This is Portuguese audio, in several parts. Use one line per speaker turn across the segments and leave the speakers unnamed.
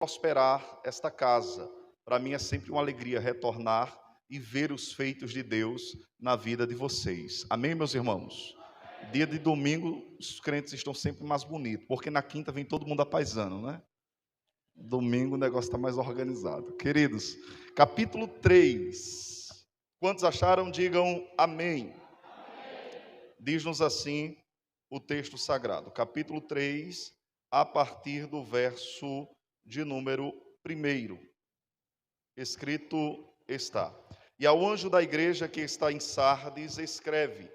prosperar esta casa. Para mim é sempre uma alegria retornar e ver os feitos de Deus na vida de vocês. Amém, meus irmãos? Dia de domingo, os crentes estão sempre mais bonitos, porque na quinta vem todo mundo apaisando, né? Domingo o negócio está mais organizado. Queridos, capítulo 3. Quantos acharam? Digam amém. Diz-nos assim o texto sagrado, capítulo 3, a partir do verso de número 1. Escrito está: E ao anjo da igreja que está em Sardes, escreve: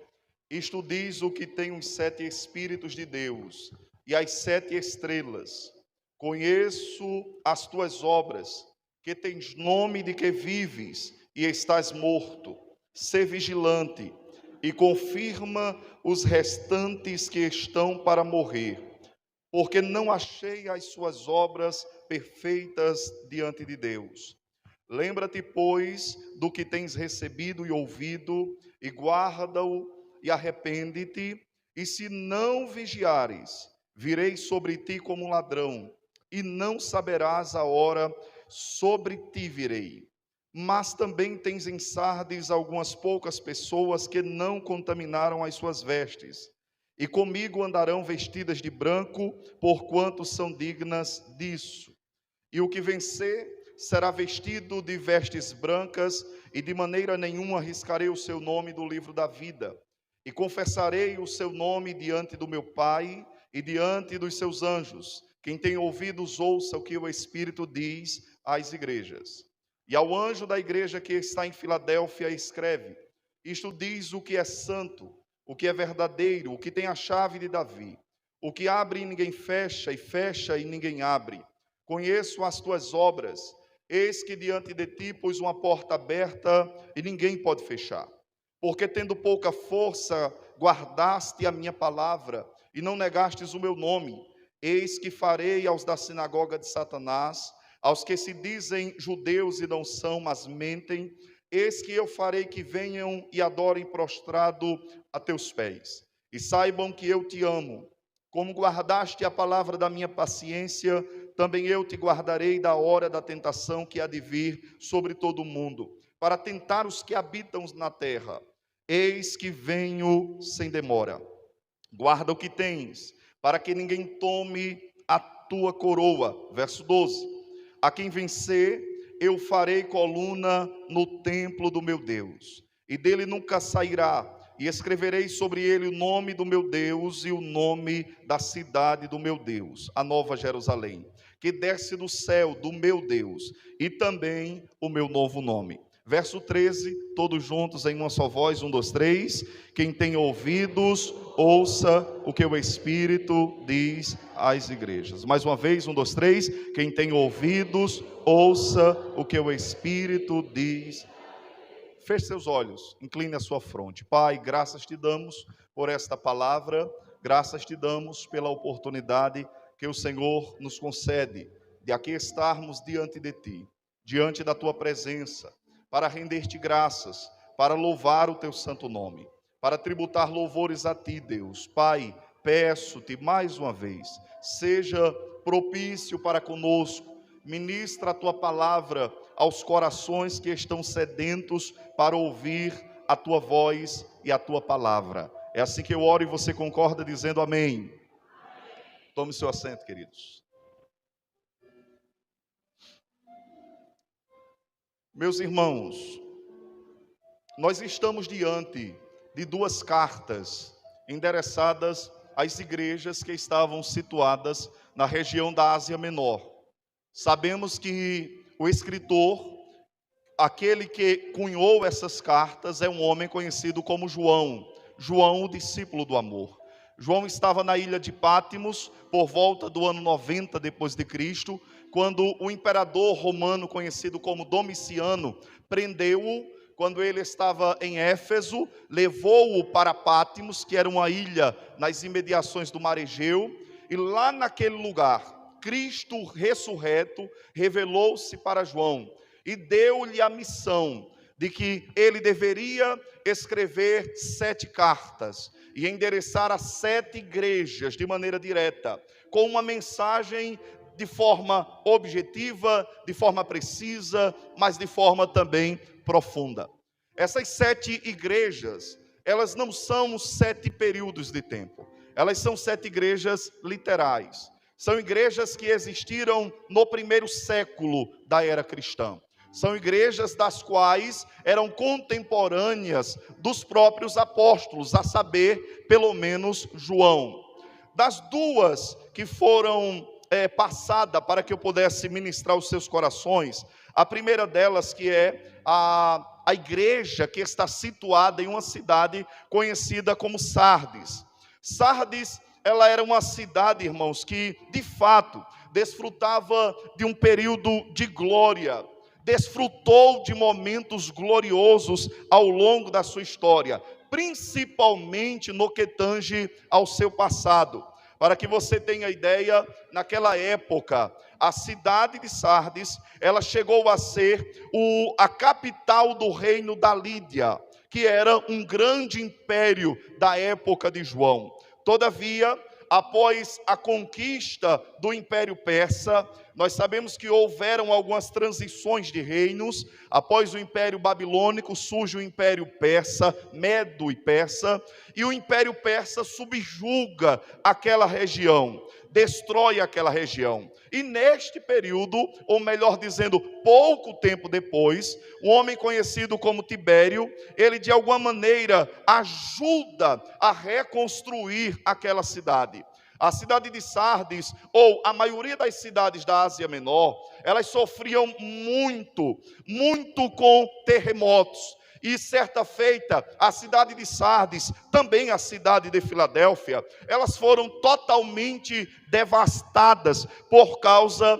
Isto diz o que tem os 7 Espíritos de Deus e as 7 estrelas. Conheço as tuas obras, que tens nome de que vives e estás morto. Sê vigilante e confirma os restantes que estão para morrer, porque não achei as suas obras perfeitas diante de Deus. Lembra-te, pois, do que tens recebido e ouvido, e guarda-o, e arrepende-te, e se não vigiares, virei sobre ti como um ladrão, e não saberás a hora sobre ti virei. Mas também tens em Sardes algumas poucas pessoas que não contaminaram as suas vestes, e comigo andarão vestidas de branco, porquanto são dignas disso. E o que vencer será vestido de vestes brancas, e de maneira nenhuma arriscarei o seu nome do livro da vida. E confessarei o seu nome diante do meu Pai e diante dos seus anjos. Quem tem ouvidos, ouça o que o Espírito diz às igrejas. E ao anjo da igreja que está em Filadélfia, escreve: Isto diz o que é santo, o que é verdadeiro, o que tem a chave de Davi, o que abre e ninguém fecha, e fecha e ninguém abre. Conheço as tuas obras, eis que diante de ti pus uma porta aberta e ninguém pode fechar. Porque tendo pouca força, guardaste a minha palavra e não negastes o meu nome. Eis que farei aos da sinagoga de Satanás, aos que se dizem judeus e não são, mas mentem, eis que eu farei que venham e adorem prostrado a teus pés. E saibam que eu te amo. Como guardaste a palavra da minha paciência, também eu te guardarei da hora da tentação que há de vir sobre todo o mundo, para tentar os que habitam na terra. Eis que venho sem demora. Guarda o que tens, para que ninguém tome a tua coroa. Verso 12. A quem vencer, eu farei coluna no templo do meu Deus, e dele nunca sairá. E escreverei sobre ele o nome do meu Deus e o nome da cidade do meu Deus, a nova Jerusalém, que desce do céu do meu Deus, e também o meu novo nome. Verso 13, todos juntos em uma só voz, 1, 2, 3. Quem tem ouvidos, ouça o que o Espírito diz às igrejas. Mais uma vez, 1, 2, 3. Quem tem ouvidos, ouça o que o Espírito diz. Feche seus olhos, incline a sua fronte. Pai, graças te damos por esta palavra, graças te damos pela oportunidade que o Senhor nos concede de aqui estarmos diante de ti, diante da tua presença, para render-te graças, para louvar o teu santo nome, para tributar louvores a ti, Deus. Pai, peço-te mais uma vez, seja propício para conosco, ministra a tua palavra aos corações que estão sedentos para ouvir a tua voz e a tua palavra. É assim que eu oro e você concorda dizendo amém. Tome seu assento, queridos. Meus irmãos, nós estamos diante de 2 cartas endereçadas às igrejas que estavam situadas na região da Ásia Menor. Sabemos que o escritor, aquele que cunhou essas cartas, é um homem conhecido como João, o discípulo do amor. João estava na ilha de Pátimos por volta do ano 90 depois de Cristo, quando o imperador romano conhecido como Domiciano prendeu-o quando ele estava em Éfeso, levou-o para Pátimos, que era uma ilha nas imediações do mar Egeu, e lá naquele lugar Cristo ressurreto revelou-se para João e deu-lhe a missão de que ele deveria escrever 7 cartas e endereçar a 7 igrejas de maneira direta, com uma mensagem de forma objetiva, de forma precisa, mas de forma também profunda. Essas 7 igrejas, elas não são 7 períodos de tempo. Elas são 7 igrejas literais. São igrejas que existiram no primeiro século da era cristã. São igrejas das quais eram contemporâneas dos próprios apóstolos, a saber, pelo menos João. Das 2 que foram passadas para que eu pudesse ministrar os seus corações, a primeira delas que é a igreja que está situada em uma cidade conhecida como Sardes. Sardes, ela era uma cidade, irmãos, que de fato desfrutava de um período de glória, desfrutou de momentos gloriosos ao longo da sua história, principalmente no que tange ao seu passado. Para que você tenha ideia, naquela época, a cidade de Sardes, ela chegou a ser a capital do reino da Lídia, que era um grande império da época de João. Todavia, após a conquista do Império Persa, nós sabemos que houveram algumas transições de reinos. Após o Império Babilônico, surge o Império Persa, Medo e Persa, e o Império Persa subjuga aquela região, destrói aquela região. E neste período, ou melhor dizendo, pouco tempo depois, um homem conhecido como Tibério, ele de alguma maneira ajuda a reconstruir aquela cidade. A cidade de Sardes, ou a maioria das cidades da Ásia Menor, elas sofriam muito com terremotos. E certa feita, a cidade de Sardes, também a cidade de Filadélfia, elas foram totalmente devastadas por causa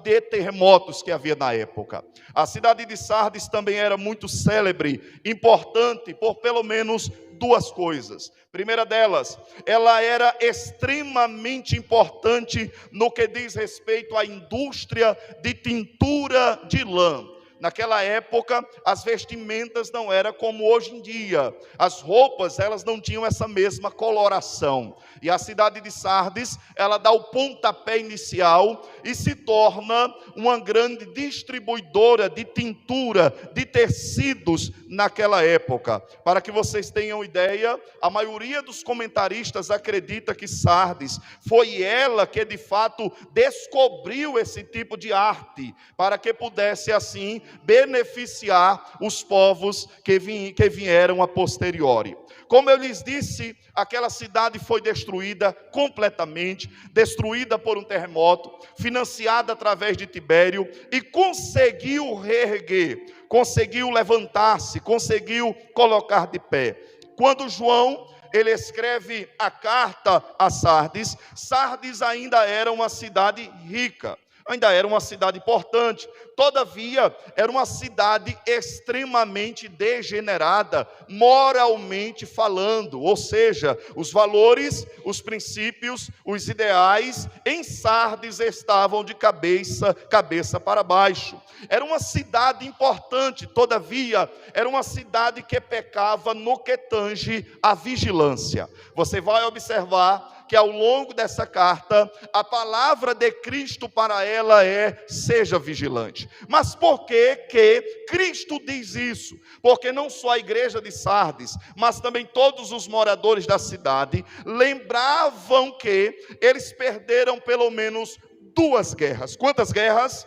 de terremotos que havia na época. A cidade de Sardes também era muito célebre, importante por pelo menos 2 coisas. Primeira delas, ela era extremamente importante no que diz respeito à indústria de tintura de lã. Naquela época, as vestimentas não eram como hoje em dia. As roupas, elas não tinham essa mesma coloração. E a cidade de Sardes, ela dá o pontapé inicial e se torna uma grande distribuidora de tintura, de tecidos naquela época. Para que vocês tenham ideia, a maioria dos comentaristas acredita que Sardes foi ela que de fato descobriu esse tipo de arte, para que pudesse assim beneficiar os povos que vieram a posteriori. Como eu lhes disse, aquela cidade foi destruída completamente, destruída por um terremoto, financiada através de Tibério, e conseguiu reerguer, conseguiu levantar-se, conseguiu colocar de pé. Quando João, ele escreve a carta a Sardes, Sardes ainda era uma cidade rica, ainda era uma cidade importante. Todavia, era uma cidade extremamente degenerada, moralmente falando, ou seja, os valores, os princípios, os ideais em Sardes estavam de cabeça para baixo. Era uma cidade importante, todavia, era uma cidade que pecava no que tange à vigilância. Você vai observar que ao longo dessa carta, a palavra de Cristo para ela é: seja vigilante. Mas por que Cristo diz isso? Porque não só a igreja de Sardes, mas também todos os moradores da cidade lembravam que eles perderam pelo menos 2 guerras. Quantas guerras?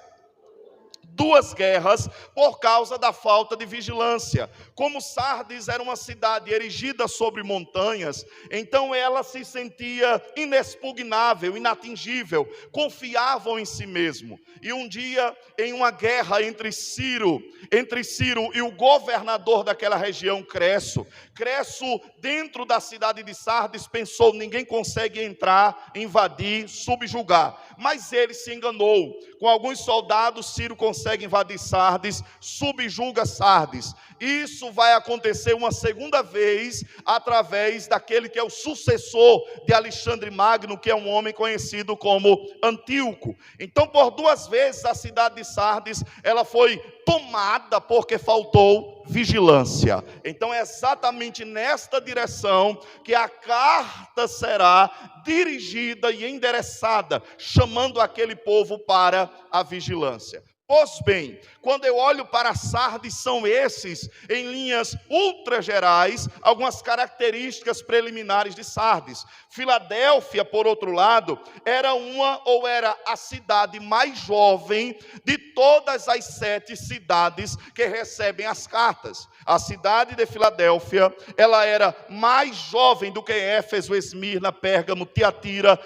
2 guerras por causa da falta de vigilância. Como Sardes era uma cidade erigida sobre montanhas, então ela se sentia inexpugnável, inatingível, confiavam em si mesmo. E um dia, em uma guerra entre Ciro e o governador daquela região, Cresso, dentro da cidade de Sardes, pensou: ninguém consegue entrar, invadir, subjugar. Mas ele se enganou. Com alguns soldados, Ciro consegue consegue invadir Sardes, subjuga Sardes. Isso vai acontecer uma segunda vez através daquele que é o sucessor de Alexandre Magno, que é um homem conhecido como Antíoco. Então, por duas vezes a cidade de Sardes, ela foi tomada porque faltou vigilância. Então é exatamente nesta direção que a carta será dirigida e endereçada, chamando aquele povo para a vigilância. Pois bem, quando eu olho para Sardes, são esses, em linhas ultra gerais, algumas características preliminares de Sardes. Filadélfia, por outro lado, era a cidade mais jovem de todas as 7 cidades que recebem as cartas. A cidade de Filadélfia, ela era mais jovem do que Éfeso, Esmirna, Pérgamo, Tiatira,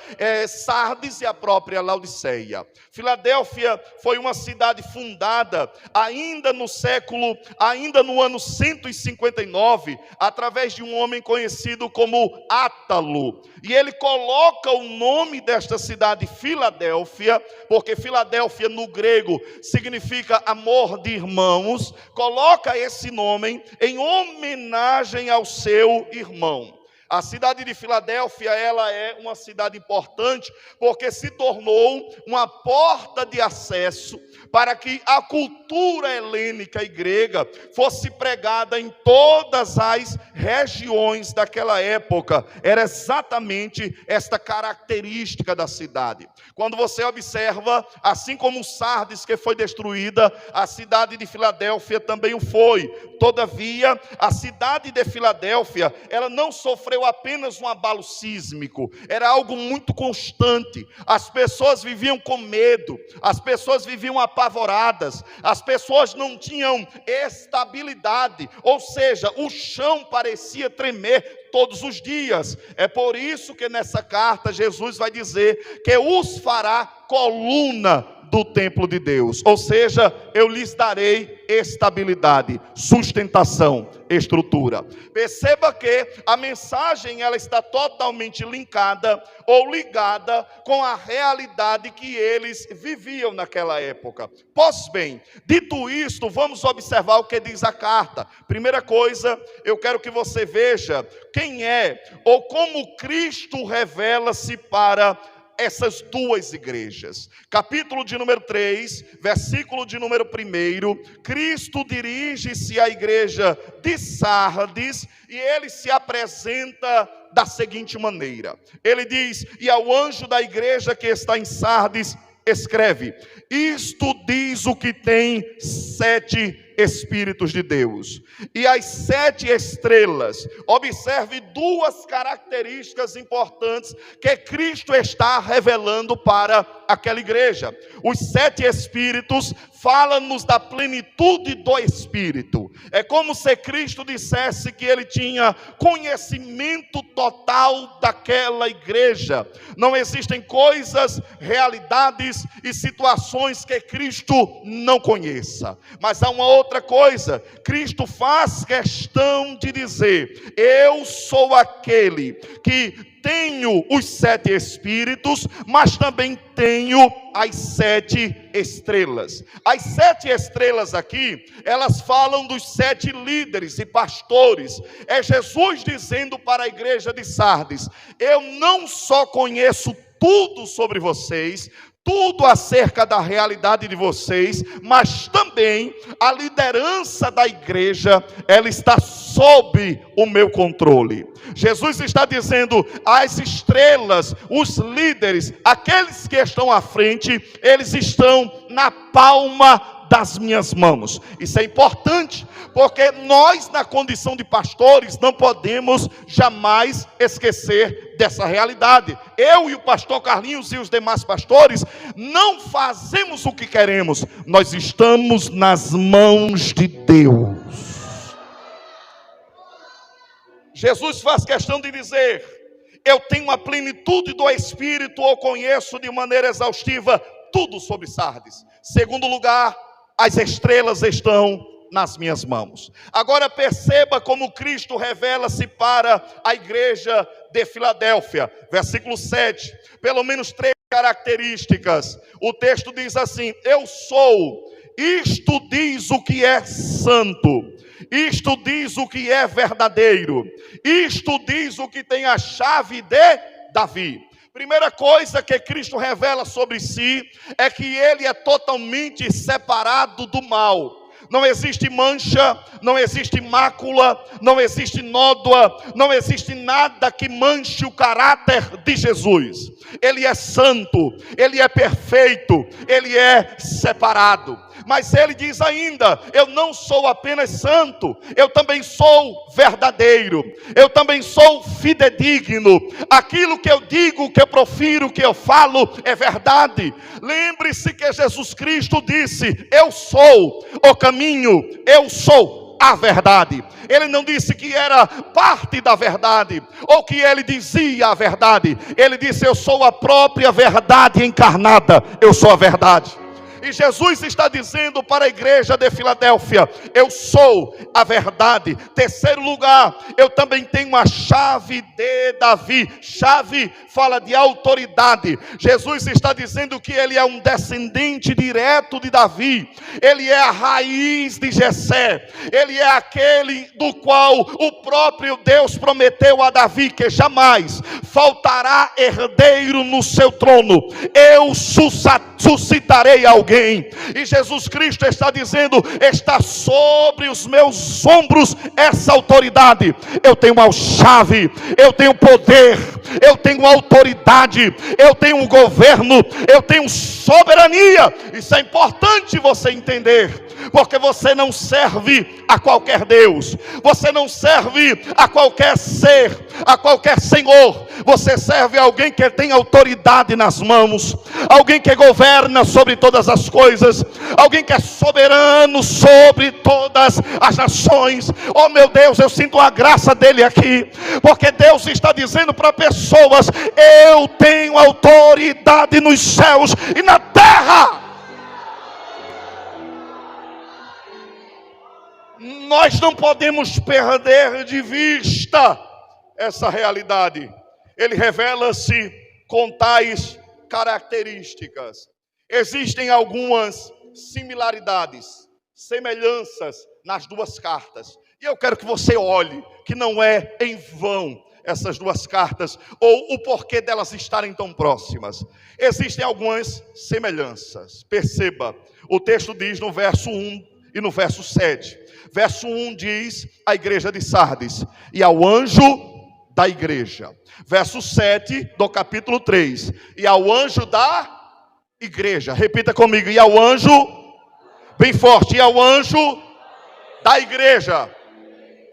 Sardes e a própria Laodiceia. Filadélfia foi uma cidade fundada ainda no ano 159, através de um homem conhecido como Átalo. E ele coloca o nome desta cidade Filadélfia, porque Filadélfia no grego significa amor de irmãos, coloca esse nome em homenagem ao seu irmão. A cidade de Filadélfia, ela é uma cidade importante, porque se tornou uma porta de acesso para que a cultura helênica e grega fosse pregada em todas as regiões daquela época. Era exatamente esta característica da cidade. Quando você observa, assim como Sardes que foi destruída, a cidade de Filadélfia também o foi. Todavia, a cidade de Filadélfia, ela não sofreu apenas um abalo sísmico, era algo muito constante. As pessoas viviam com medo, as pessoas viviam apavoradas, as pessoas não tinham estabilidade, ou seja, o chão parecia tremer todos os dias. É por isso que nessa carta Jesus vai dizer que os fará coluna do templo de Deus, ou seja, eu lhes darei estabilidade, sustentação, estrutura. Perceba que a mensagem ela está totalmente linkada ou ligada com a realidade que eles viviam naquela época. Pois bem, dito isto, vamos observar o que diz a carta. Primeira coisa, eu quero que você veja quem é ou como Cristo revela-se para essas duas igrejas. Capítulo de número 3, versículo de número 1, Cristo dirige-se à igreja de Sardes e ele se apresenta da seguinte maneira. Ele diz: e ao anjo da igreja que está em Sardes, escreve: isto diz o que tem 7 Espíritos de Deus e as 7 estrelas. Observe 2 características importantes que Cristo está revelando para aquela igreja. Os 7 Espíritos falam-nos da plenitude do Espírito. É como se Cristo dissesse que ele tinha conhecimento total daquela igreja. Não existem coisas, realidades e situações que Cristo não conheça. Mas há uma outra coisa, Cristo faz questão de dizer: eu sou aquele que tenho os 7 Espíritos, mas também tenho as 7 estrelas. As 7 estrelas aqui, elas falam dos 7 líderes e pastores. É Jesus dizendo para a igreja de Sardes: eu não só conheço tudo sobre vocês, tudo acerca da realidade de vocês, mas também a liderança da igreja, ela está sob o meu controle. Jesus está dizendo: as estrelas, os líderes, aqueles que estão à frente, eles estão na palma das minhas mãos. Isso é importante, porque nós, na condição de pastores, não podemos jamais esquecer dessa realidade. Eu e o pastor Carlinhos e os demais pastores não fazemos o que queremos, nós estamos nas mãos de Deus. Jesus faz questão de dizer: eu tenho a plenitude do Espírito, ou conheço de maneira exaustiva tudo sobre Sardes. Segundo lugar, as estrelas estão nas minhas mãos. Agora perceba como Cristo revela-se para a igreja de Filadélfia. Versículo 7, pelo menos 3 características. O texto diz assim: eu sou isto diz o que é santo, isto diz o que é verdadeiro, isto diz o que tem a chave de Davi. Primeira coisa que Cristo revela sobre si é que ele é totalmente separado do mal. Não existe mancha, não existe mácula, não existe nódoa, não existe nada que manche o caráter de Jesus. Ele é santo, ele é perfeito, ele é separado. Mas ele diz ainda: eu não sou apenas santo, eu também sou verdadeiro, eu também sou fidedigno. Aquilo que eu digo, que eu profiro, que eu falo é verdade. Lembre-se que Jesus Cristo disse: eu sou o caminho, eu sou a verdade. Ele não disse que era parte da verdade, ou que ele dizia a verdade. Ele disse: eu sou a própria verdade encarnada, eu sou a verdade. E Jesus está dizendo para a igreja de Filadélfia: eu sou a verdade. Terceiro lugar, eu também tenho a chave de Davi. Chave fala de autoridade. Jesus está dizendo que ele é um descendente direto de Davi. Ele é a raiz de Jessé. Ele é aquele do qual o próprio Deus prometeu a Davi que jamais faltará herdeiro no seu trono. Eu suscitarei alguém. E Jesus Cristo está dizendo: está sobre os meus ombros essa autoridade. Eu tenho a chave, eu tenho poder, eu tenho autoridade, eu tenho governo, eu tenho soberania. Isso é importante você entender, porque você não serve a qualquer Deus, você não serve a qualquer ser, a qualquer senhor. Você serve a alguém que tem autoridade nas mãos, alguém que governa sobre todas as coisas, alguém que é soberano sobre todas as nações. Oh meu Deus, eu sinto a graça dele aqui, porque Deus está dizendo para pessoas: eu tenho autoridade nos céus e na terra. Nós não podemos perder de vista essa realidade. Ele revela-se com tais características. Existem algumas similaridades, semelhanças nas duas cartas. E eu quero que você olhe que não é em vão essas duas cartas, ou o porquê delas estarem tão próximas. Existem algumas semelhanças. Perceba, o texto diz no verso 1 e no verso 7. Verso 1 diz: a igreja de Sardes, e ao anjo da igreja. Verso 7 do capítulo 3: e ao anjo da igreja. Repita comigo: e ao anjo, bem forte, e ao anjo da igreja.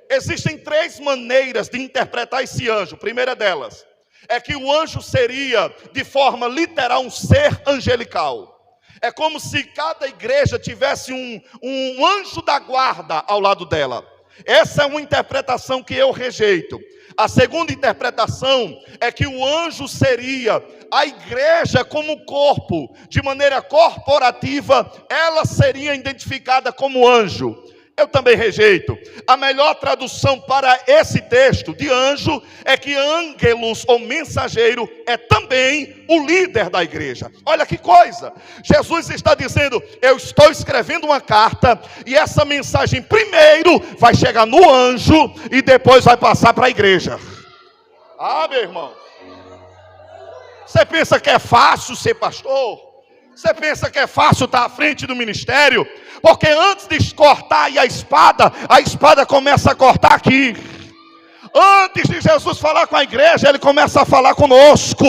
Existem três maneiras de interpretar esse anjo. A primeira delas é que o anjo seria, de forma literal, um ser angelical. É como se cada igreja tivesse um anjo da guarda ao lado dela. Essa é uma interpretação que eu rejeito. A segunda interpretação é que o anjo seria a igreja como corpo, de maneira corporativa, ela seria identificada como anjo. Eu também rejeito. A melhor tradução para esse texto de anjo é que ângelos ou mensageiro é também o líder da igreja. Olha que coisa, Jesus está dizendo: eu estou escrevendo uma carta, e essa mensagem primeiro vai chegar no anjo e depois vai passar para a igreja. Ah, meu irmão, você pensa que é fácil ser pastor? Você pensa que é fácil estar à frente do ministério? Porque antes de cortar aí a espada começa a cortar aqui. Antes de Jesus falar com a igreja, ele começa a falar conosco.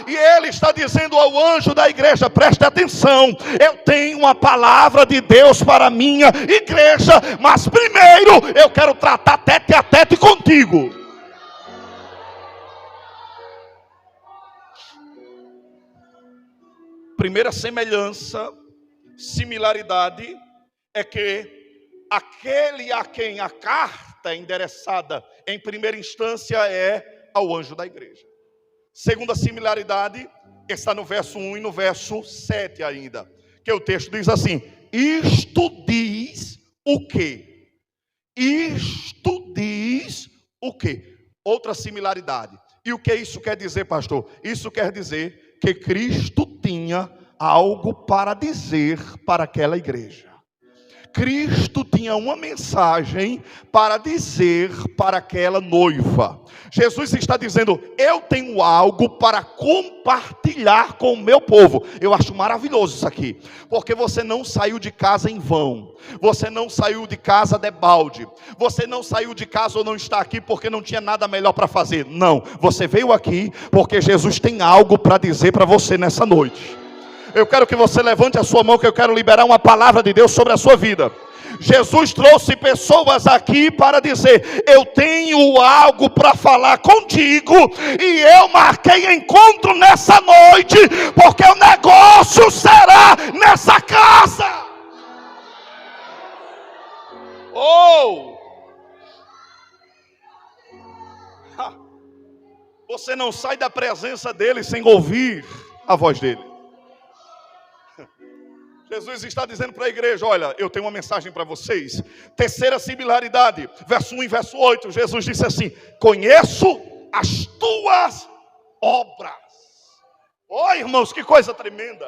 E ele está dizendo ao anjo da igreja: preste atenção, eu tenho uma palavra de Deus para a minha igreja, mas primeiro eu quero tratar tete a tete contigo. Primeira semelhança, similaridade, é que aquele a quem a carta é endereçada em primeira instância é ao anjo da igreja. Segunda similaridade está no verso 1 e no verso 7 ainda, que o texto diz assim: isto diz o quê? Isto diz o quê? Outra similaridade. E o que isso quer dizer, pastor? Isso quer dizer que Cristo tinha algo para dizer para aquela igreja. Cristo tinha uma mensagem para dizer para aquela noiva. Jesus está dizendo: eu tenho algo para compartilhar com o meu povo. Eu acho maravilhoso isso aqui, porque você não saiu de casa em vão, você não saiu de casa debalde, você não saiu de casa ou não está aqui porque não tinha nada melhor para fazer. Não, você veio aqui porque Jesus tem algo para dizer para você nessa noite. Eu quero que você levante a sua mão, que eu quero liberar uma palavra de Deus sobre a sua vida. Jesus trouxe pessoas aqui para dizer: eu tenho algo para falar contigo, e eu marquei encontro nessa noite, porque o negócio será nessa casa. Você não sai da presença dele sem ouvir a voz dele. Jesus está dizendo para a igreja: olha, eu tenho uma mensagem para vocês. Terceira similaridade, verso 1 e verso 8, Jesus disse assim: conheço as tuas obras. Irmãos, que coisa tremenda.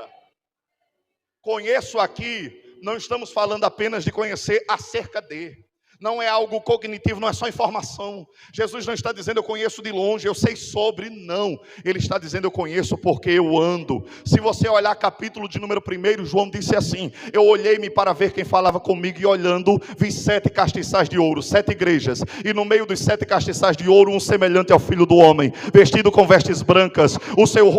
Conheço aqui, não estamos falando apenas de conhecer acerca de. Não é algo cognitivo, não é só informação. Jesus não está dizendo eu conheço de longe, eu sei sobre, não. Ele está dizendo eu conheço porque eu ando. Se você olhar capítulo de número 1, João disse assim: eu olhei-me para ver quem falava comigo, e olhando, vi 7 castiçais de ouro, 7 igrejas. E no meio dos 7 castiçais de ouro, um semelhante ao Filho do Homem, vestido com vestes brancas. O seu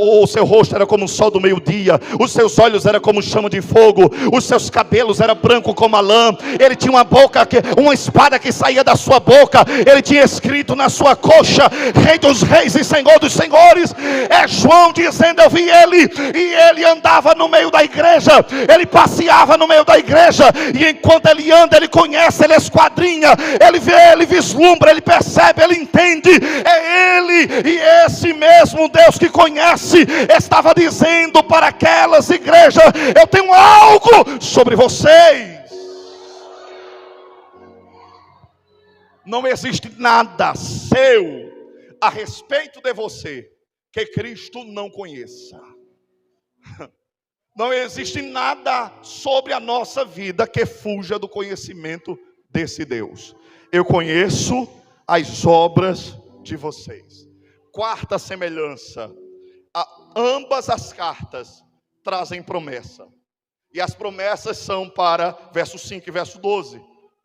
rosto era como o sol do meio-dia, os seus olhos eram como chama de fogo, os seus cabelos eram brancos como a lã. Ele tinha uma boca, uma espada que saía da sua boca. Ele tinha escrito na sua coxa: Rei dos Reis e Senhor dos Senhores. É João dizendo: eu vi ele, e ele andava no meio da igreja, ele passeava no meio da igreja, e enquanto ele anda, ele conhece, ele esquadrinha, ele vê, ele vislumbra, ele percebe, ele entende. É ele, e esse mesmo Deus que conhece estava dizendo para aquelas igrejas: eu tenho algo sobre vocês. Não existe nada seu a respeito de você que Cristo não conheça. Não existe nada sobre a nossa vida que fuja do conhecimento desse Deus. Eu conheço as obras de vocês. Quarta semelhança: ambas as cartas trazem promessa. E as promessas são para, verso 5 e verso 12,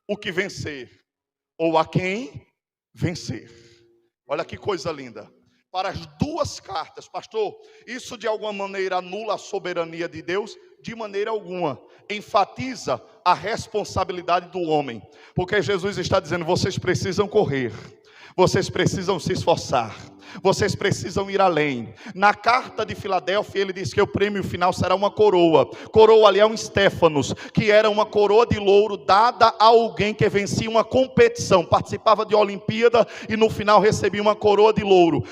o que vencer, ou a quem vencer. Olha que coisa linda. Para as duas cartas, pastor, isso de alguma maneira anula a soberania de Deus? De maneira alguma. Enfatiza a responsabilidade do homem. Porque Jesus está dizendo: vocês precisam correr, vocês precisam se esforçar, vocês precisam ir além. Na carta de Filadélfia ele diz que o prêmio final será uma coroa. Coroa ali é um Stéfanos, que era uma coroa de louro dada a alguém que vencia uma competição, participava de Olimpíada e no final recebia uma coroa de louro.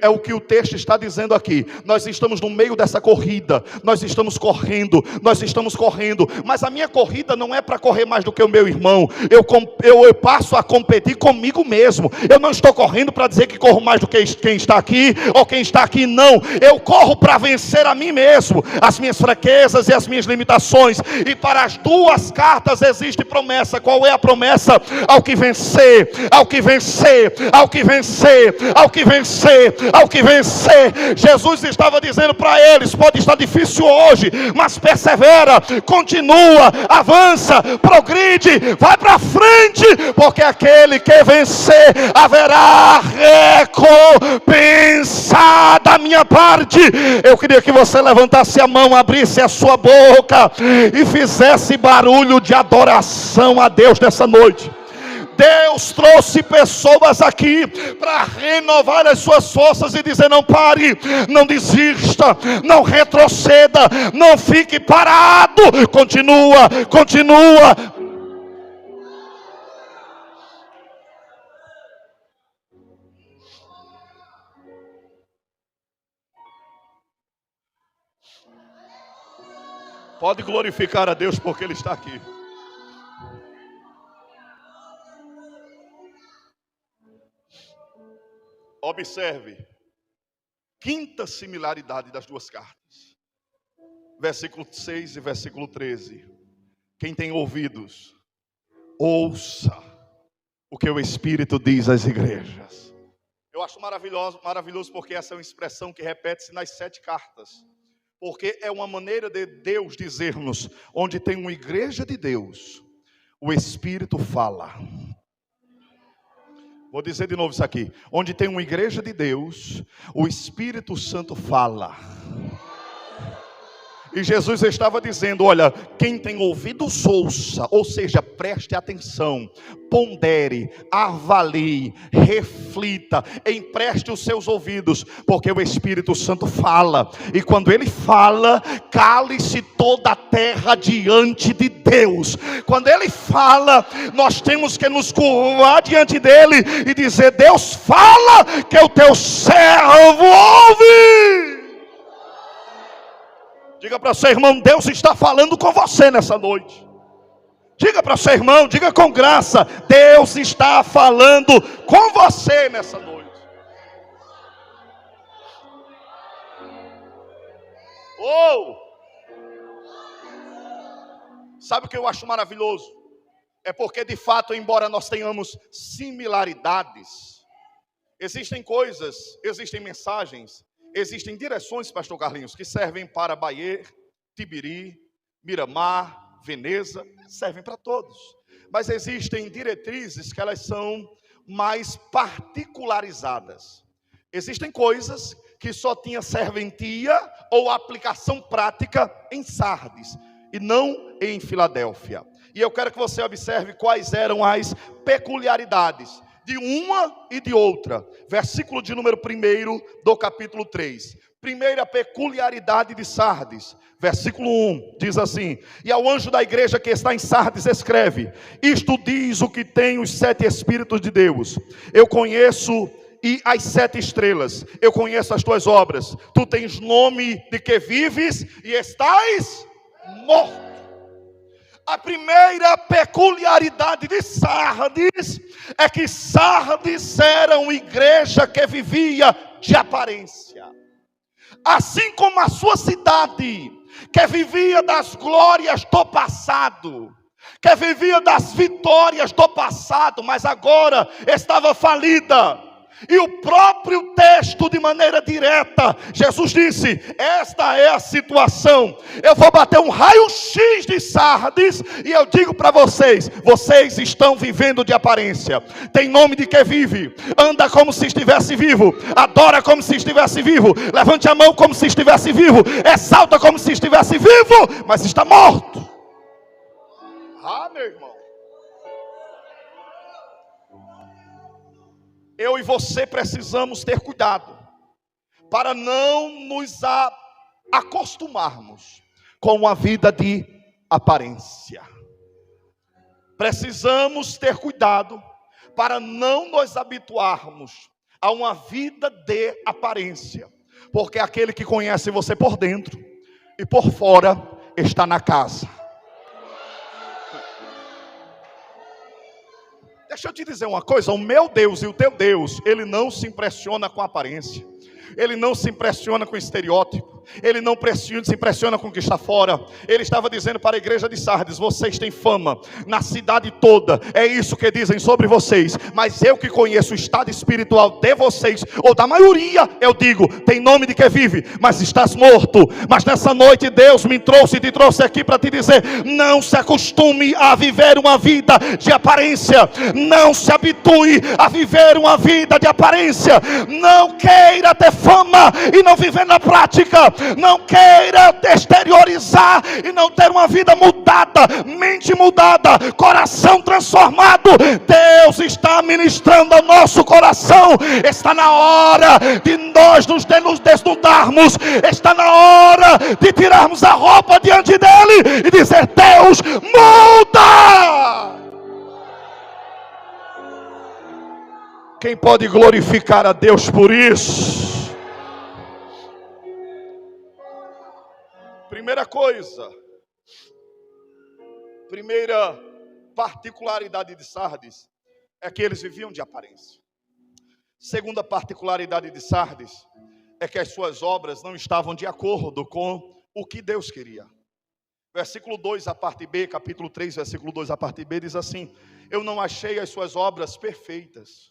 É o que o texto está dizendo aqui. Nós estamos no meio dessa corrida, nós estamos correndo, mas a minha corrida não é para correr mais do que o meu irmão. Eu passo a competir comigo mesmo. Eu não estou correndo para dizer que corro mais do que quem está aqui, ou quem está aqui, não. Eu corro para vencer a mim mesmo, as minhas fraquezas e as minhas limitações. E para as duas cartas existe promessa. Qual é a promessa? Ao que vencer, ao que vencer, ao que vencer, ao que vencer, ao que vencer. Jesus estava dizendo para eles: pode estar difícil hoje, mas persevera, continua, avança, progride, vai para frente, porque aquele que vencer haverá recompensa da minha parte. Eu queria que você levantasse a mão, abrisse a sua boca e fizesse barulho de adoração a Deus nessa noite. Deus trouxe pessoas aqui para renovar as suas forças e dizer: não pare, não desista, não retroceda, não fique parado, continua. Pode glorificar a Deus porque Ele está aqui. Observe, quinta similaridade das duas cartas, versículo 6 e versículo 13. Quem tem ouvidos, ouça o que o Espírito diz às igrejas. Eu acho maravilhoso porque essa é uma expressão que repete-se nas 7 cartas. Porque é uma maneira de Deus dizer-nos, onde tem uma igreja de Deus, o Espírito fala. Vou dizer de novo isso aqui. Onde tem uma igreja de Deus, o Espírito Santo fala. E Jesus estava dizendo, olha, quem tem ouvidos ouça, ou seja, preste atenção, pondere, avalie, reflita, empreste os seus ouvidos, porque o Espírito Santo fala, e quando ele fala, cale-se toda a terra diante de Deus. Quando ele fala, nós temos que nos curvar diante dele e dizer, Deus fala, que o teu servo ouve. Diga para seu irmão, Deus está falando com você nessa noite. Diga para seu irmão, diga com graça, Deus está falando com você nessa noite. Oh! Sabe o que eu acho maravilhoso? É porque de fato, embora nós tenhamos similaridades, existem coisas, existem mensagens, existem direções, pastor Carlinhos, que servem para Bahia, Tibiri, Miramar, Veneza, servem para todos. Mas existem diretrizes que elas são mais particularizadas. Existem coisas que só tinha serventia ou aplicação prática em Sardes e não em Filadélfia. E eu quero que você observe quais eram as peculiaridades de uma e de outra. Versículo de número 1 do capítulo 3. Primeira peculiaridade de Sardes. Versículo 1 diz assim: e ao anjo da igreja que está em Sardes escreve: isto diz o que tem os 7 Espíritos de Deus. Eu conheço e as 7 estrelas. Eu conheço as tuas obras. Tu tens nome de que vives e estás morto. A primeira peculiaridade de Sardes é que Sardes era uma igreja que vivia de aparência. Assim como a sua cidade, que vivia das glórias do passado, que vivia das vitórias do passado, mas agora estava falida. E o próprio texto, de maneira direta, Jesus disse: esta é a situação. Eu vou bater um raio-x de Sardes e eu digo para vocês: vocês estão vivendo de aparência. Tem nome de que vive, anda como se estivesse vivo, adora como se estivesse vivo, levante a mão como se estivesse vivo, exalta como se estivesse vivo, mas está morto. Ah, meu irmão, eu e você precisamos ter cuidado para não nos acostumarmos com uma vida de aparência. Precisamos ter cuidado para não nos habituarmos a uma vida de aparência, porque aquele que conhece você por dentro e por fora está na casa. Deixa eu te dizer uma coisa, o meu Deus e o teu Deus, ele não se impressiona com aparência, ele não se impressiona com estereótipo, ele não se impressiona com o que está fora. Ele estava dizendo para a igreja de Sardes: vocês têm fama na cidade toda, é isso que dizem sobre vocês, mas eu que conheço o estado espiritual de vocês, ou da maioria, eu digo: tem nome de que vive, mas estás morto. Mas nessa noite Deus me trouxe e te trouxe aqui para te dizer: não se acostume a viver uma vida de aparência, não se habitue a viver uma vida de aparência, não queira ter fama e não viver na prática, não queira exteriorizar e não ter uma vida mudada, mente mudada, coração transformado. Deus está ministrando ao nosso coração. Está na hora de nós nos desnudarmos, está na hora de tirarmos a roupa diante dele e dizer: Deus, muda. Quem pode glorificar a Deus por isso? Primeira coisa, primeira particularidade de Sardes é que eles viviam de aparência. Segunda particularidade de Sardes é que as suas obras não estavam de acordo com o que Deus queria. Versículo 2, a parte B, capítulo 3, versículo 2, a parte B, diz assim: eu não achei as suas obras perfeitas.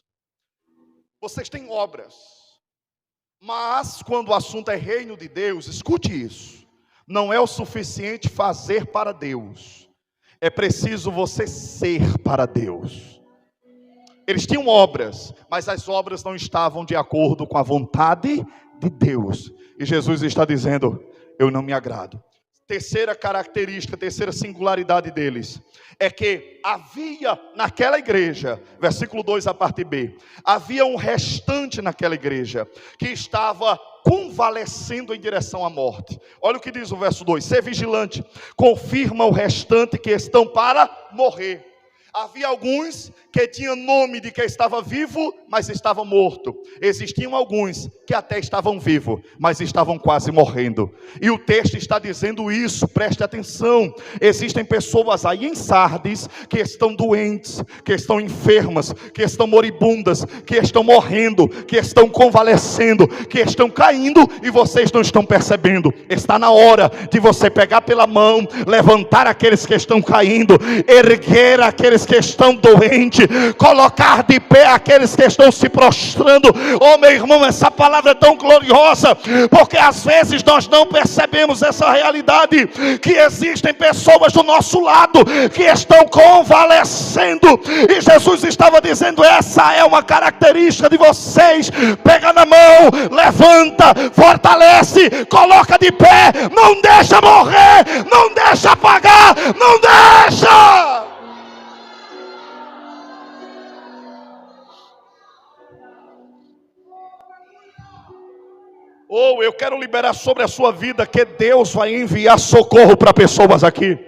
Vocês têm obras, mas quando o assunto é reino de Deus, escute isso, não é o suficiente fazer para Deus, é preciso você ser para Deus. Eles tinham obras, mas as obras não estavam de acordo com a vontade de Deus. E Jesus está dizendo: eu não me agrado. Terceira característica, terceira singularidade deles, é que havia naquela igreja, versículo 2, a parte B, havia um restante naquela igreja, que estava convalescendo em direção à morte. Olha o que diz o verso 2: ser vigilante, confirma o restante que estão para morrer. Havia alguns que tinham nome de que estava vivo, mas estava morto. Existiam alguns que até estavam vivos, mas estavam quase morrendo. E o texto está dizendo isso, preste atenção. Existem pessoas aí em Sardes que estão doentes, que estão enfermas, que estão moribundas, que estão morrendo, que estão convalescendo, que estão caindo e vocês não estão percebendo. Está na hora de você pegar pela mão, levantar aqueles que estão caindo, erguer aqueles que estão doentes, colocar de pé aqueles que estão se prostrando. Oh, meu irmão, essa palavra é tão gloriosa, porque às vezes nós não percebemos essa realidade, que existem pessoas do nosso lado que estão convalescendo, e Jesus estava dizendo: essa é uma característica de vocês. Pega na mão, levanta, fortalece, coloca de pé, não deixa morrer, não deixa apagar, não deixa. Ou eu quero liberar sobre a sua vida que Deus vai enviar socorro para pessoas aqui.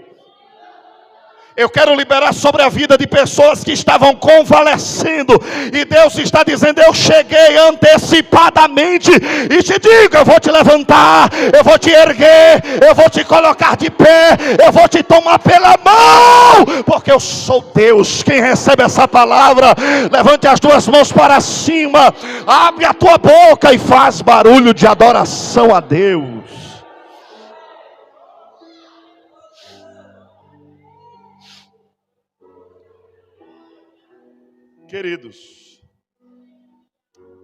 Eu quero liberar sobre a vida de pessoas que estavam convalescendo, e Deus está dizendo: eu cheguei antecipadamente e te digo, eu vou te levantar, eu vou te erguer, eu vou te colocar de pé, eu vou te tomar pela mão, porque eu sou Deus. Quem recebe essa palavra, levante as duas mãos para cima, abre a tua boca e faz barulho de adoração a Deus. Queridos,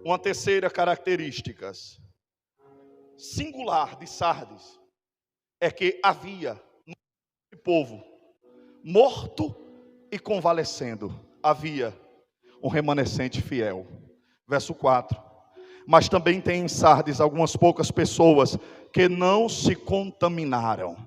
uma terceira característica singular de Sardes é que havia no povo morto e convalescendo, havia um remanescente fiel. Verso 4: mas também tem em Sardes algumas poucas pessoas que não se contaminaram.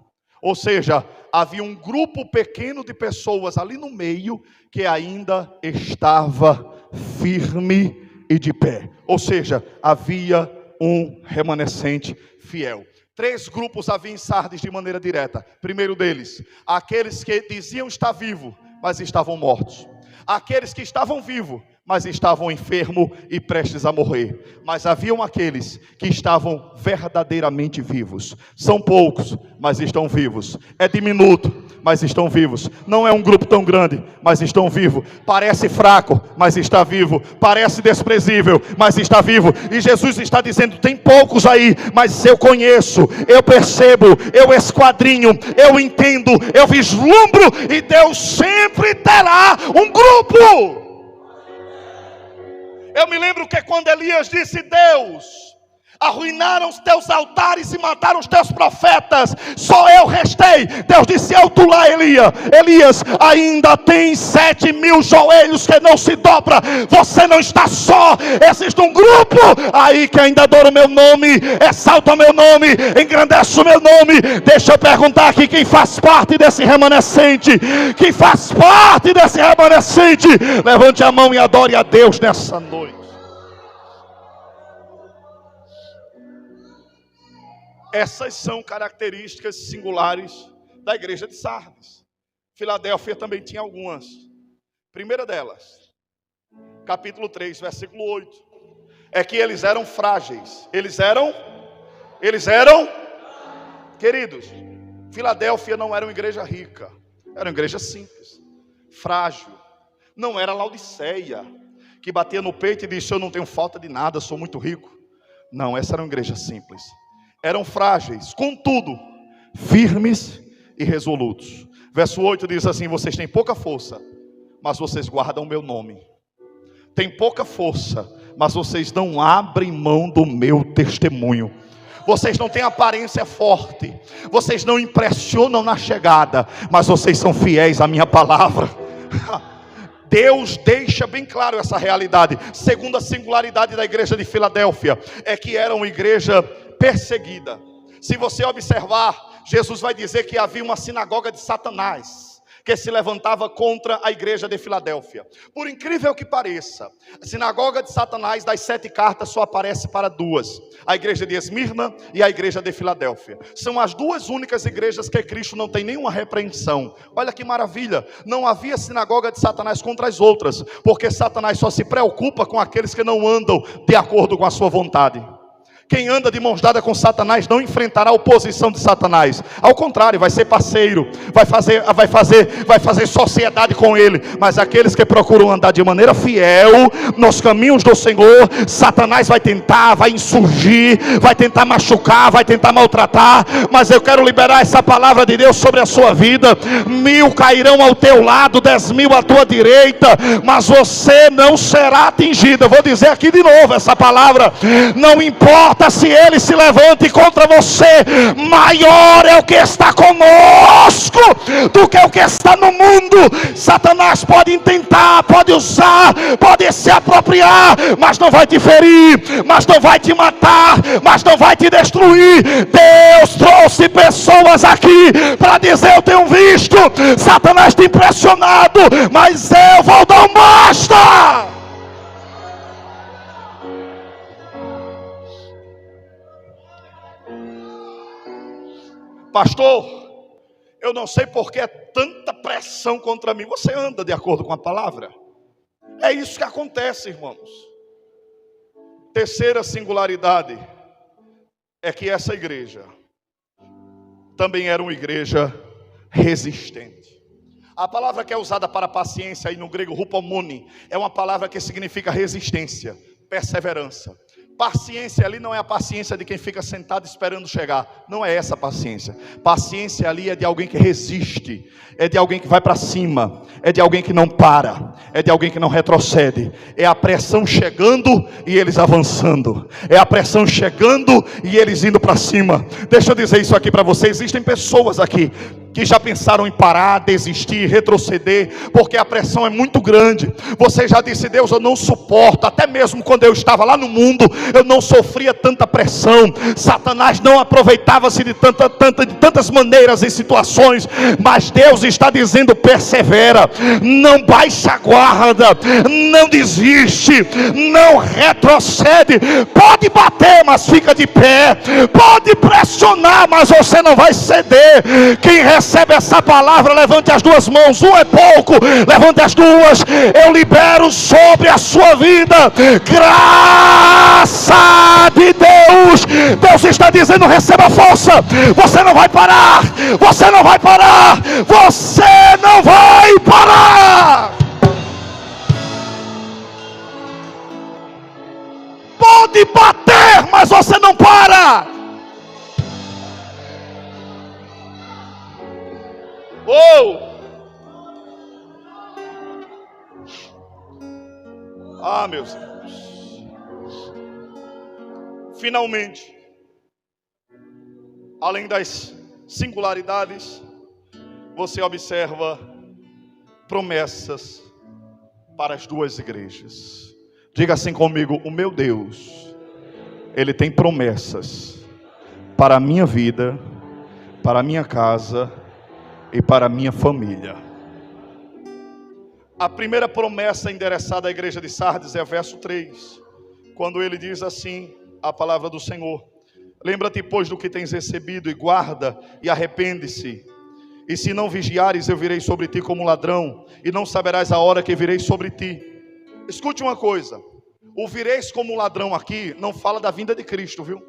Ou seja, havia um grupo pequeno de pessoas ali no meio que ainda estava firme e de pé. Ou seja, havia um remanescente fiel. 3 grupos havia em Sardes de maneira direta. Primeiro deles, aqueles que diziam estar vivos, mas estavam mortos. Aqueles que estavam vivos, mas estavam enfermos e prestes a morrer. Mas haviam aqueles que estavam verdadeiramente vivos. São poucos, mas estão vivos. É diminuto, mas estão vivos. Não é um grupo tão grande, mas estão vivos. Parece fraco, mas está vivo. Parece desprezível, mas está vivo. E Jesus está dizendo: tem poucos aí, mas eu conheço, eu percebo, eu esquadrinho, eu entendo, eu vislumbro, e Deus sempre terá um grupo. Eu me lembro que quando Elias disse: Deus, arruinaram os teus altares e mataram os teus profetas, só eu restei. Deus disse: eu tu lá, Elias, ainda tem 7.000 joelhos que não se dobra. Você não está só, existe um grupo aí que ainda adora o meu nome, exalta o meu nome, engrandece o meu nome. Deixa eu perguntar aqui, quem faz parte desse remanescente? Quem faz parte desse remanescente? Levante a mão e adore a Deus nessa noite. Essas são características singulares da igreja de Sardes. Filadélfia também tinha algumas. Primeira delas, capítulo 3, versículo 8, é que eles eram frágeis. Eles eram, queridos, Filadélfia não era uma igreja rica, era uma igreja simples, frágil. Não era Laodiceia, que batia no peito e disse: eu não tenho falta de nada, sou muito rico. Não, essa era uma igreja simples. Eram frágeis, contudo, firmes e resolutos. Verso 8 diz assim: vocês têm pouca força, mas vocês guardam o meu nome. Tem pouca força, mas vocês não abrem mão do meu testemunho. Vocês não têm aparência forte, vocês não impressionam na chegada, mas vocês são fiéis à minha palavra. Deus deixa bem claro essa realidade. Segunda singularidade da igreja de Filadélfia é que era uma igreja perseguida. Se você observar, Jesus vai dizer que havia uma sinagoga de Satanás que se levantava contra a igreja de Filadélfia. Por incrível que pareça, a sinagoga de Satanás das 7 cartas só aparece para 2: a igreja de Esmirna e a igreja de Filadélfia. São as 2 únicas igrejas que Cristo não tem nenhuma repreensão. Olha que maravilha, não havia sinagoga de Satanás contra as outras, porque Satanás só se preocupa com aqueles que não andam de acordo com a sua vontade. Quem anda de mãos dadas com Satanás não enfrentará a oposição de Satanás. Ao contrário, vai ser parceiro, vai fazer sociedade com ele. Mas aqueles que procuram andar de maneira fiel nos caminhos do Senhor, Satanás vai tentar, vai insurgir, vai tentar machucar, vai tentar maltratar. Mas eu quero liberar essa palavra de Deus sobre a sua vida. 1000 cairão ao teu lado, 10.000 à tua direita, mas você não será atingido. Eu vou dizer aqui de novo essa palavra: não importa se ele se levante contra você, maior é o que está conosco do que o que está no mundo. Satanás pode intentar, pode usar, pode se apropriar, mas não vai te ferir, mas não vai te matar, mas não vai te destruir. Deus trouxe pessoas aqui para dizer: eu tenho visto Satanás te impressionado, mas eu vou dar um basta. Pastor, eu não sei por que é tanta pressão contra mim. Você anda de acordo com a palavra? É isso que acontece, irmãos. Terceira singularidade é que essa igreja também era uma igreja resistente. A palavra que é usada para paciência aí no grego, hupomone, é uma palavra que significa resistência, perseverança. Paciência ali não é a paciência de quem fica sentado esperando chegar. Não é essa paciência. Paciência ali é de alguém que resiste, é de alguém que vai para cima, é de alguém que não para, é de alguém que não retrocede. É a pressão chegando e eles avançando, é a pressão chegando e eles indo para cima. Deixa eu dizer isso aqui para vocês: existem pessoas aqui que já pensaram em parar, desistir, retroceder, porque a pressão é muito grande. Você já disse: Deus, eu não suporto. Até mesmo quando eu estava lá no mundo, eu não sofria tanta pressão. Satanás não aproveitava-se de tantas maneiras e situações, mas Deus está dizendo: persevera, não baixa a guarda, não desiste, não retrocede. Pode bater, mas fica de pé. Pode pressionar, mas você não vai ceder. Quem recebe essa palavra, levante as 2 mãos. Um é pouco, levante as 2. Eu libero sobre a sua vida graça de Deus. Deus está dizendo: receba força. Você não vai parar, você não vai parar, você não vai parar. Pode bater, mas você não para. Meus irmãos, finalmente, além das singularidades, você observa promessas para as 2 igrejas. Diga assim comigo: o meu Deus, Ele tem promessas para a minha vida, para a minha casa e para a minha família. A primeira promessa endereçada à igreja de Sardes é o verso 3, quando ele diz assim, a palavra do Senhor: lembra-te, pois, do que tens recebido, e guarda, e arrepende-se. E se não vigiares, eu virei sobre ti como ladrão, e não saberás a hora que virei sobre ti. Escute uma coisa: o vireis como ladrão aqui não fala da vinda de Cristo, viu?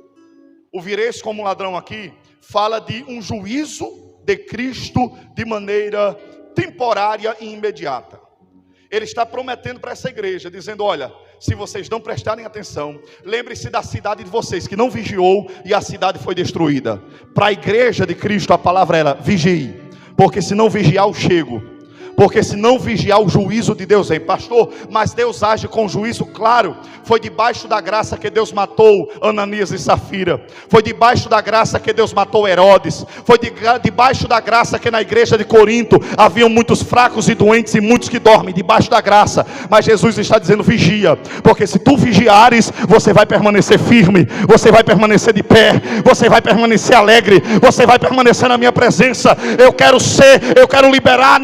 O vireis como ladrão aqui fala de um juízo de Cristo de maneira temporária e imediata. Ele está prometendo para essa igreja, dizendo: olha, se vocês não prestarem atenção. Lembre-se da cidade de vocês, que não vigiou e a cidade foi destruída. Para a igreja de Cristo, a palavra era: vigie, porque se não vigiar eu chego. Porque se não vigiar, o juízo de Deus vem. Pastor, mas Deus age com juízo? Claro, foi debaixo da graça que Deus matou Ananias e Safira. Foi debaixo da graça que Deus matou Herodes. Foi debaixo da graça que na igreja de Corinto haviam muitos fracos e doentes e muitos que dormem. Debaixo da graça. Mas Jesus está dizendo: vigia, porque se tu vigiares, você vai permanecer firme, você vai permanecer de pé, você vai permanecer alegre, você vai permanecer na minha presença. Eu quero liberar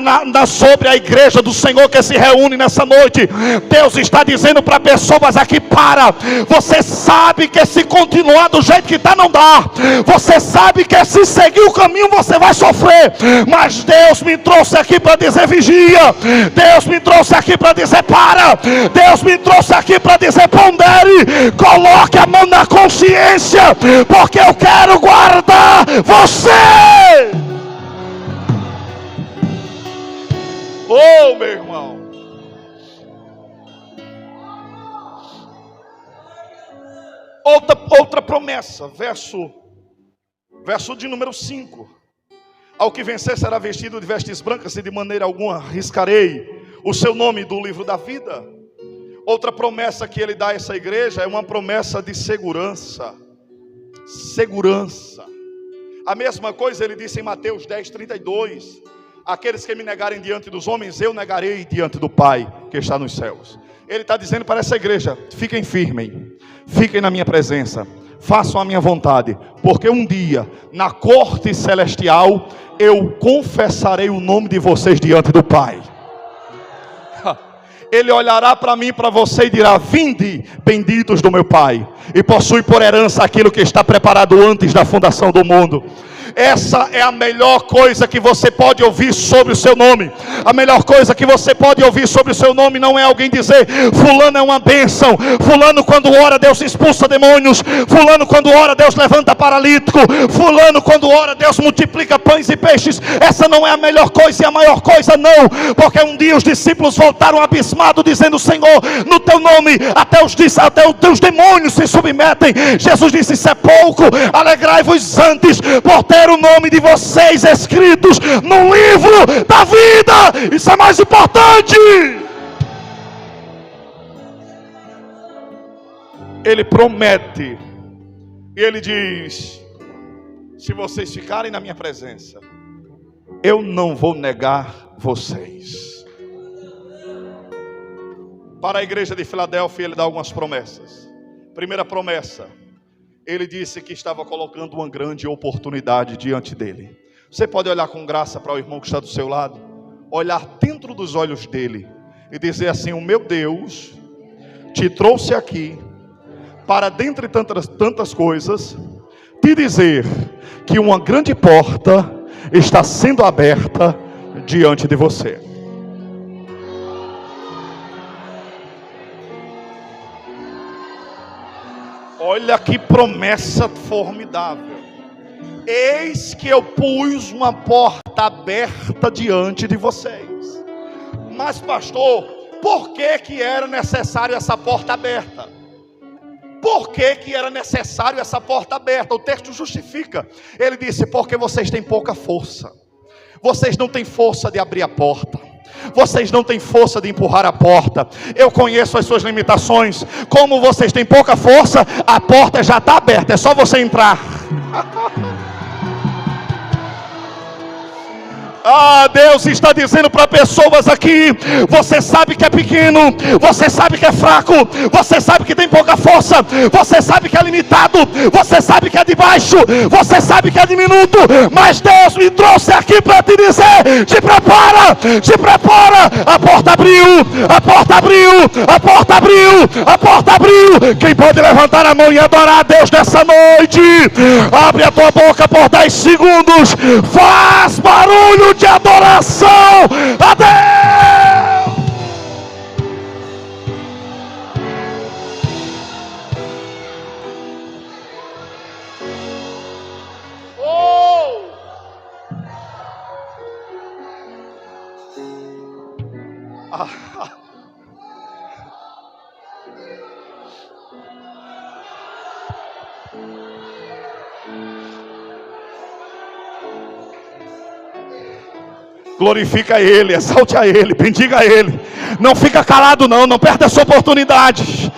sobre a igreja do Senhor que se reúne nessa noite. Deus está dizendo para pessoas aqui: para, você sabe que se continuar do jeito que está não dá, você sabe que se seguir o caminho você vai sofrer, mas Deus me trouxe aqui para dizer: vigia. Deus me trouxe aqui para dizer: para. Deus me trouxe aqui para dizer: pondere, coloque a mão na consciência, porque eu quero guardar você. Oh, meu irmão. Outra promessa, verso de número 5. Ao que vencer será vestido de vestes brancas, e de maneira alguma riscarei o seu nome do livro da vida. Outra promessa que ele dá a essa igreja é uma promessa de segurança. Segurança. A mesma coisa ele disse em Mateus 10:32. Aqueles que me negarem diante dos homens, eu negarei diante do Pai que está nos céus. Ele está dizendo para essa igreja: fiquem firmes, fiquem na minha presença, façam a minha vontade, porque um dia, na corte celestial, eu confessarei o nome de vocês diante do Pai. Ele olhará para mim e para você e dirá: vinde, benditos do meu Pai, e possui por herança aquilo que está preparado antes da fundação do mundo. Essa é a melhor coisa que você pode ouvir sobre o seu nome. A melhor coisa que você pode ouvir sobre o seu nome não é alguém dizer: fulano é uma bênção, fulano quando ora Deus expulsa demônios, fulano quando ora Deus levanta paralítico, fulano quando ora Deus multiplica pães e peixes. Essa não é a melhor coisa e a maior coisa não, porque um dia os discípulos voltaram abismados dizendo: Senhor, no teu nome até os teus demônios se submetem. Jesus disse: isso é pouco, alegrai-vos antes por ter o nome de vocês escritos no livro da vida. Isso é mais importante. Ele promete e ele diz: se vocês ficarem na minha presença, eu não vou negar vocês. Para a igreja de Filadélfia ele dá algumas promessas. Primeira promessa, ele disse que estava colocando uma grande oportunidade diante dele. Você pode olhar com graça para o irmão que está do seu lado, olhar dentro dos olhos dele e dizer assim: o meu Deus te trouxe aqui para, dentre tantas coisas, te dizer que uma grande porta está sendo aberta diante de você. Olha que promessa formidável. Eis que eu pus uma porta aberta diante de vocês. Mas pastor, por que era necessário essa porta aberta? Por que era necessário essa porta aberta? O texto justifica. Ele disse: porque vocês têm pouca força. Vocês não têm força de abrir a porta. Vocês não têm força de empurrar a porta. Eu conheço as suas limitações. Como vocês têm pouca força, a porta já está aberta, é só você entrar. Deus está dizendo para pessoas aqui: você sabe que é pequeno, você sabe que é fraco, você sabe que tem pouca força, você sabe que é limitado, você sabe que é de baixo, você sabe que é diminuto, mas Deus me trouxe aqui para te dizer: te prepara, te prepara. A porta abriu, a porta abriu, a porta abriu, a porta abriu. Quem pode levantar a mão e adorar a Deus nessa noite? Abre a tua boca por 10 segundos, faz barulho de adoração a Deus.
Glorifica Ele, exalte a Ele, bendiga a Ele. Não fica calado não, não perde essa oportunidade.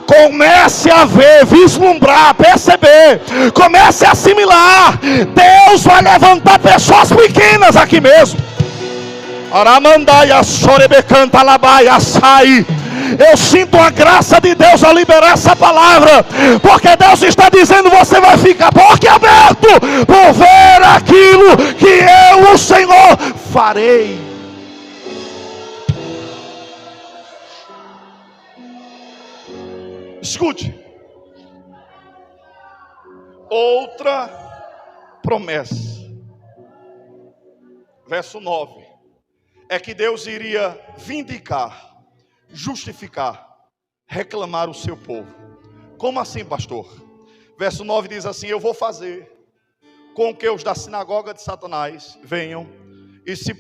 Comece a ver, vislumbrar, perceber. Comece a assimilar. Deus vai levantar pessoas pequenas aqui mesmo. Aramandaia, sorebecanta, labaia, sai. Eu sinto a graça de Deus a liberar essa palavra, porque Deus está dizendo: você vai ficar boca aberto por ver aquilo que eu, o Senhor, farei. Escute, outra promessa, verso 9, é que Deus iria vindicar, justificar, reclamar o seu povo. Como assim, pastor? Verso 9 diz assim: eu vou fazer com que os da sinagoga de Satanás venham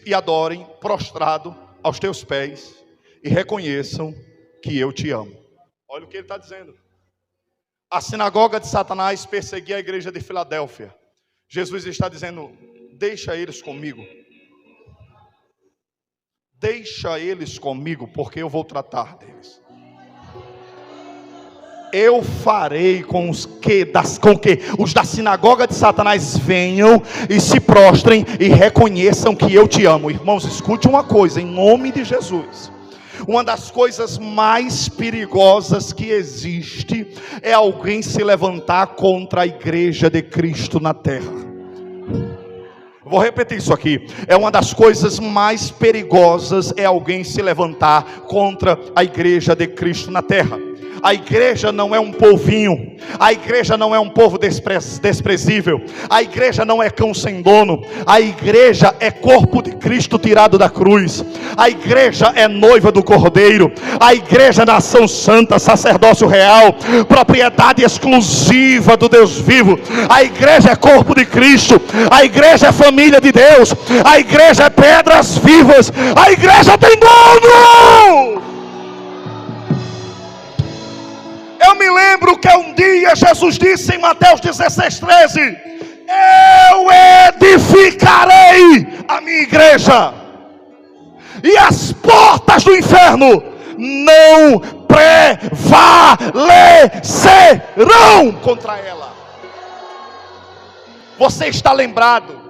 e adorem prostrado aos teus pés e reconheçam que eu te amo. Olha o que ele está dizendo. A sinagoga de Satanás perseguia a igreja de Filadélfia. Jesus está dizendo: deixa eles comigo. Deixa eles comigo, porque eu vou tratar deles. Eu farei com que os da sinagoga de Satanás venham e se prostrem e reconheçam que eu te amo. Irmãos, escute uma coisa, em nome de Jesus. Uma das coisas mais perigosas que existe é alguém se levantar contra a igreja de Cristo na terra. Vou repetir isso aqui. É uma das coisas mais perigosas é alguém se levantar contra a igreja de Cristo na terra. A igreja não é um povinho. A igreja não é um povo desprezível. A igreja não é cão sem dono. A igreja é corpo de Cristo tirado da cruz. A igreja é noiva do Cordeiro. A igreja é nação santa, sacerdócio real, propriedade exclusiva do Deus vivo. A igreja é corpo de Cristo. A igreja é família de Deus. A igreja é pedras vivas. A igreja tem dono. Eu me lembro que um dia Jesus disse em Mateus 16:13: eu edificarei a minha igreja, e as portas do inferno não prevalecerão contra ela. Você está lembrado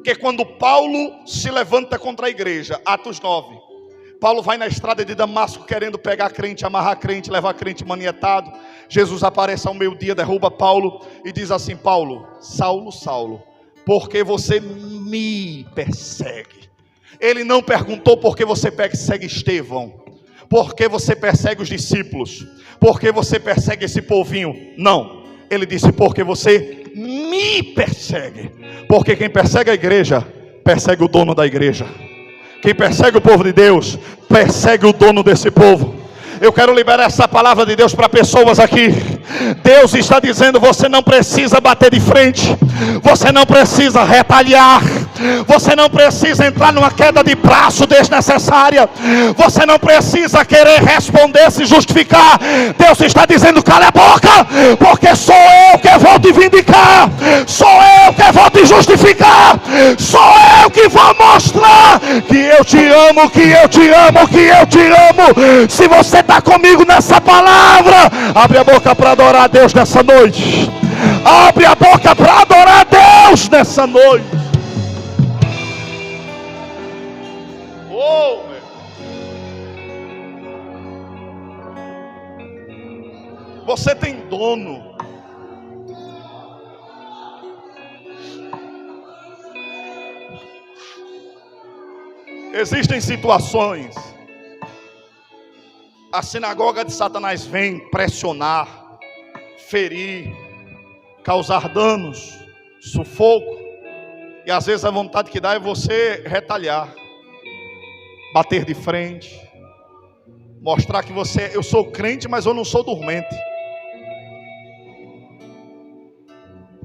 que quando Paulo se levanta contra a igreja, Atos 9, Paulo vai na estrada de Damasco querendo pegar crente, amarrar crente, levar crente manietado. Jesus aparece ao meio-dia, derruba Paulo e diz assim: Paulo, Saulo, Saulo, por que você me persegue? Ele não perguntou por que você persegue Estevão, por que você persegue os discípulos, por que você persegue esse povinho. Não, ele disse: porque você me persegue. Porque quem persegue a igreja, persegue o dono da igreja. Quem persegue o povo de Deus, persegue o dono desse povo. Eu quero liberar essa palavra de Deus para pessoas aqui. Deus está dizendo: você não precisa bater de frente, você não precisa retalhar, você não precisa entrar numa queda de braço desnecessária, você não precisa querer responder, se justificar. Deus está dizendo: cala a boca, porque sou eu que vou te vindicar, sou eu que vou te justificar, sou eu que vou mostrar que eu te amo, que eu te amo, que eu te amo. Se você está comigo nessa palavra, abre a boca para adorar a Deus nessa noite. Abre a boca para adorar a Deus nessa noite. Oh, meu. Você tem dono. Existem situações. A sinagoga de Satanás vem pressionar, ferir, causar danos, sufoco. E às vezes a vontade que dá é você retalhar, bater de frente, mostrar que eu sou crente, mas eu não sou dormente.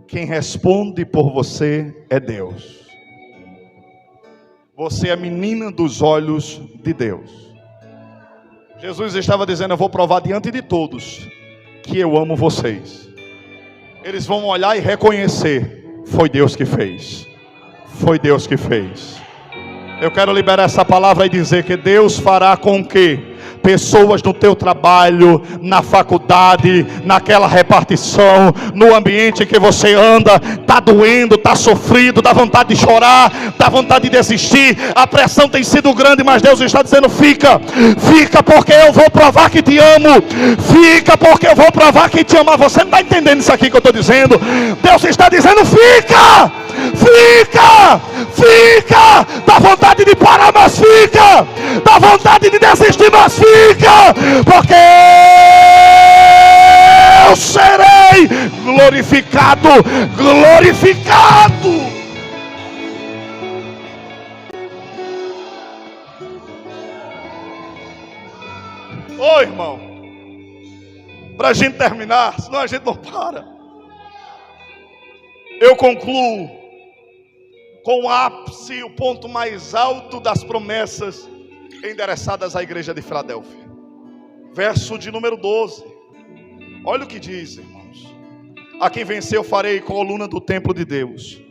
Quem responde por você é Deus. Você é a menina dos olhos de Deus. Jesus estava dizendo: eu vou provar diante de todos que eu amo vocês. Eles vão olhar e reconhecer: foi Deus que fez. Foi Deus que fez. Eu quero liberar essa palavra e dizer que Deus fará com que pessoas no teu trabalho, na faculdade, naquela repartição, no ambiente que você anda, está doendo, está sofrido, dá vontade de chorar, dá vontade de desistir, a pressão tem sido grande, mas Deus está dizendo: fica porque eu vou provar que te amo, fica porque eu vou provar que te amo. Você não está entendendo isso aqui que eu estou dizendo? Deus está dizendo: fica, dá vontade de parar, mas fica, dá vontade de desistir, mas fica, porque eu serei glorificado. Ô irmão, para a gente terminar, senão a gente não para. Eu concluo com o ápice, o ponto mais alto das promessas endereçadas à igreja de Filadélfia. Verso de número 12. Olha o que diz, irmãos: a quem venceu farei coluna do templo de Deus,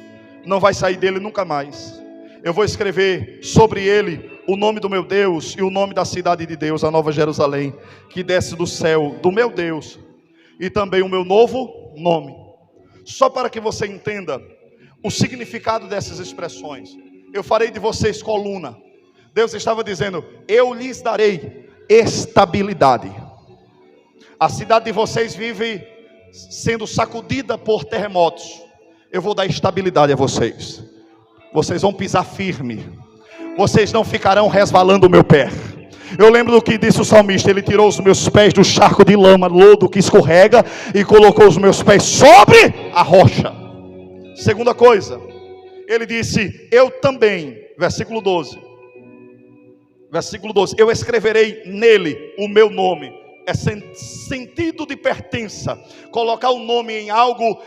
não vai sair dele nunca mais. Eu vou escrever sobre ele o nome do meu Deus e o nome da cidade de Deus, a Nova Jerusalém, que desce do céu, do meu Deus, e também o meu novo nome. Só para que você entenda o significado dessas expressões: eu farei de vocês coluna. Deus estava dizendo: eu lhes darei estabilidade. A cidade de vocês vive sendo sacudida por terremotos. Eu vou dar estabilidade a vocês. Vocês vão pisar firme. Vocês não ficarão resvalando o meu pé. Eu lembro do que disse o salmista: ele tirou os meus pés do charco de lama, lodo que escorrega, e colocou os meus pés sobre a rocha. Segunda coisa, ele disse: eu também, versículo 12, eu escreverei nele o meu nome. É sentido de pertença. Colocar o nome em algo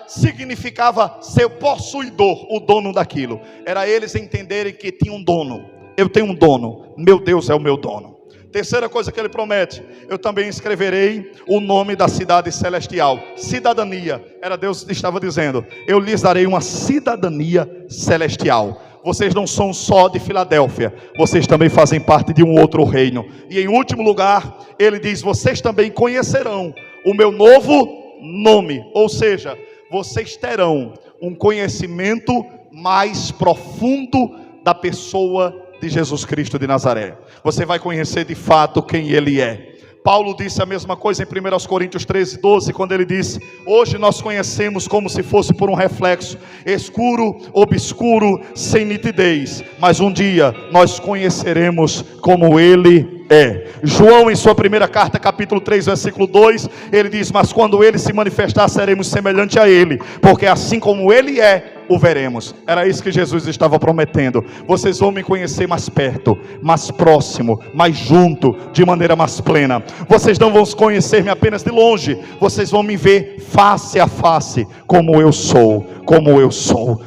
significava ser possuidor, o dono daquilo. Era eles entenderem que tinha um dono. Eu tenho um dono, meu Deus é o meu dono. Terceira coisa que ele promete: eu também escreverei o nome da cidade celestial. Cidadania, Deus estava dizendo: eu lhes darei uma cidadania celestial. Vocês não são só de Filadélfia, vocês também fazem parte de um outro reino. E em último lugar, ele diz: vocês também conhecerão o meu novo nome. Ou seja, vocês terão um conhecimento mais profundo da pessoa de Jesus Cristo de Nazaré. Você vai conhecer de fato quem ele é. Paulo disse a mesma coisa em 1 Coríntios 13, 12, quando ele disse: hoje nós conhecemos como se fosse por um reflexo, escuro, obscuro, sem nitidez, mas um dia nós conheceremos como ele é. João, em sua primeira carta, capítulo 3, versículo 2, ele diz: mas quando ele se manifestar, seremos semelhante a ele, porque assim como ele é, o veremos. Era isso que Jesus estava prometendo. Vocês vão me conhecer mais perto, mais próximo, mais junto, de maneira mais plena. Vocês não vão conhecer-me apenas de longe, vocês vão me ver face a face, como eu sou.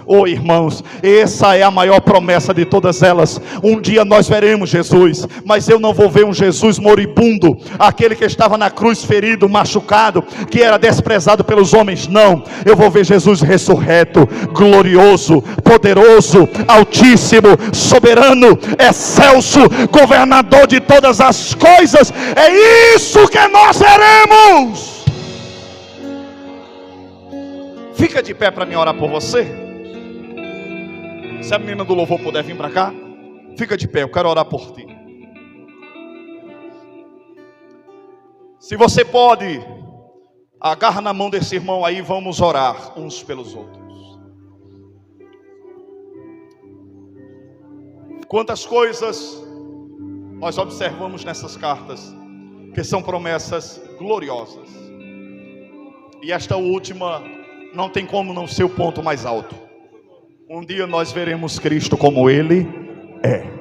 Oh irmãos, essa é a maior promessa de todas elas. Um dia nós veremos Jesus, mas eu não vou ver um Jesus moribundo, aquele que estava na cruz ferido, machucado, que era desprezado pelos homens. Não, eu vou ver Jesus ressurreto, glorioso, poderoso, altíssimo, soberano, excelso, governador de todas as coisas. É isso que nós seremos. Fica de pé para mim orar por você. Se a menina do louvor puder vir para cá, fica de pé, eu quero orar por ti. Se você pode, agarra na mão desse irmão aí, vamos orar uns pelos outros. Quantas coisas nós observamos nessas cartas, que são promessas gloriosas. E esta última não tem como não ser o ponto mais alto. Um dia nós veremos Cristo como Ele é.